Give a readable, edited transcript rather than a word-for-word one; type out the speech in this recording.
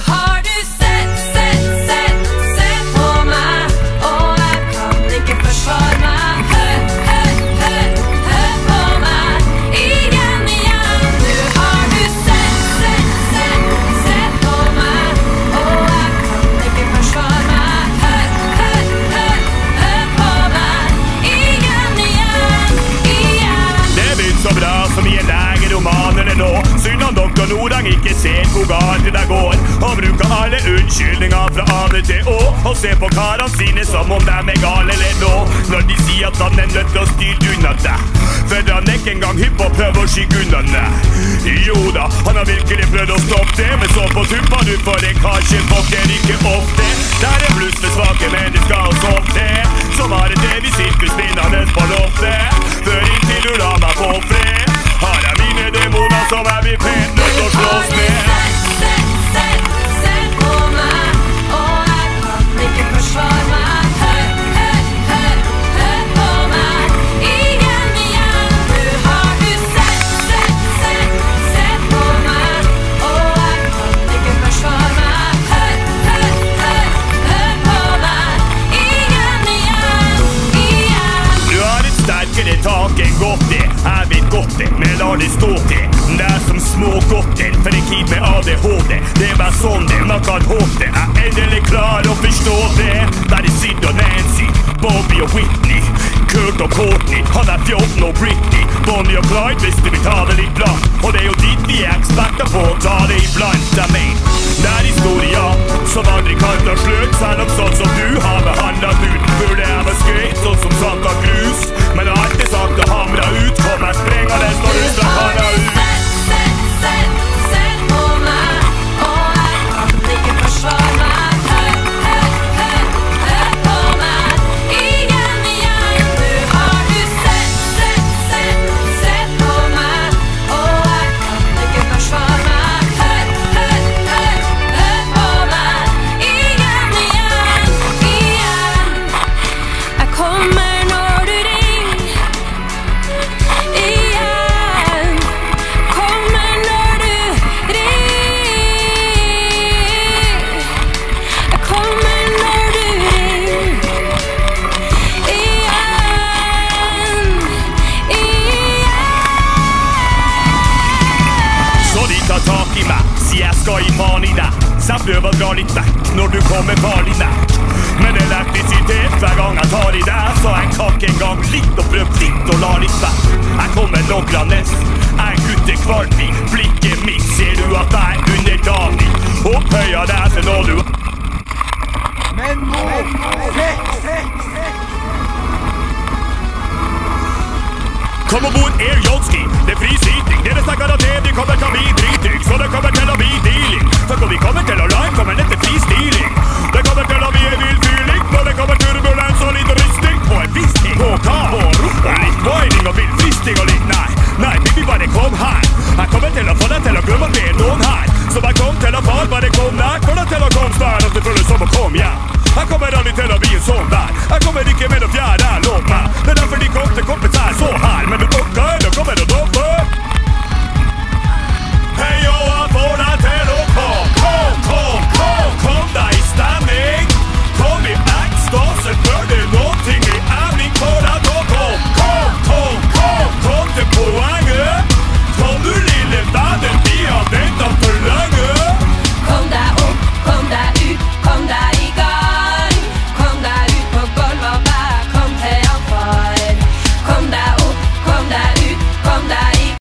har du sett på meg, og jeg kan ikke forsvare meg. Hør på meg, igjen. Du har du sett på meg, og jeg kan ikke forsvare meg. Hør på meg, igjen. Det begynner så bra som i en legeromanene nå. Synd om dere Nordang ikke ser hvor galt det der går, og bruker alle unnskyldninger fra av det til å, og se på karene sine som om de er gale eller nå, når de sier at han er nødt til å styre unna deg, for han er ikke engang hypp på å prøve å skygge unna deg. Jo da, han har virkelig prøvd å stoppe det, men så på tuppa du for en kanskje pokker ikke ofte. Der er bluss med svake mennesker og sånt det, så var det det vi sirkusspinnende på loftet, før inntil du la meg få fred. Har jeg mine demoner som jeg vil pent nødt til å slås med. Se på meg, og jeg kan ikke forsvare meg. Hør på meg, igjen. Du har du sett på meg, og jeg kan ikke forsvare meg. Hør på meg, igjen. Du har et sterkere tak enn godt det, jeg vet godt det, men lar det stå til. Det er som små godter for en kid med ADHD. Det er bare sånn det, man kan håpe det. Jeg er endelig klar å forstå det. Der er Sid og Nancy, Bobby og Whitney, Kurt og Courtney, han er 14 og Britney, Bonnie og Clyde hvis du vil ta det litt blant. Og det er jo dit vi er eksperter på å ta det iblant. Jeg mener, det er historier som aldri kan ta slutt, selv om sånn som du har behandlet ut. Burde jeg være skrevet sånn som Santa Cruz, men jeg har alltid sagt å hamre ut. Kom jeg sprenger det, står du strakk hana ut. Se på meg, og jeg kan ikke forsvare meg. Hør på meg, igjen. Du har du sett på meg, og jeg kan ikke forsvare meg. Hør på meg, igjen. Jeg kommer når du ringer, igjen. Kommer når du ringer. Jeg kommer når du ringer, igjen. Så de tar tak i meg, sier jeg skal gi faen i deg, så jeg prøver å dra litt vekk når du kommer farlig nært. Men elektrisitet hver gang jeg tar i deg, så jeg kakk en gang litt og prøv litt og la litt vekk. Jeg kommer loggrende, jeg er guttekvalping, blikket mitt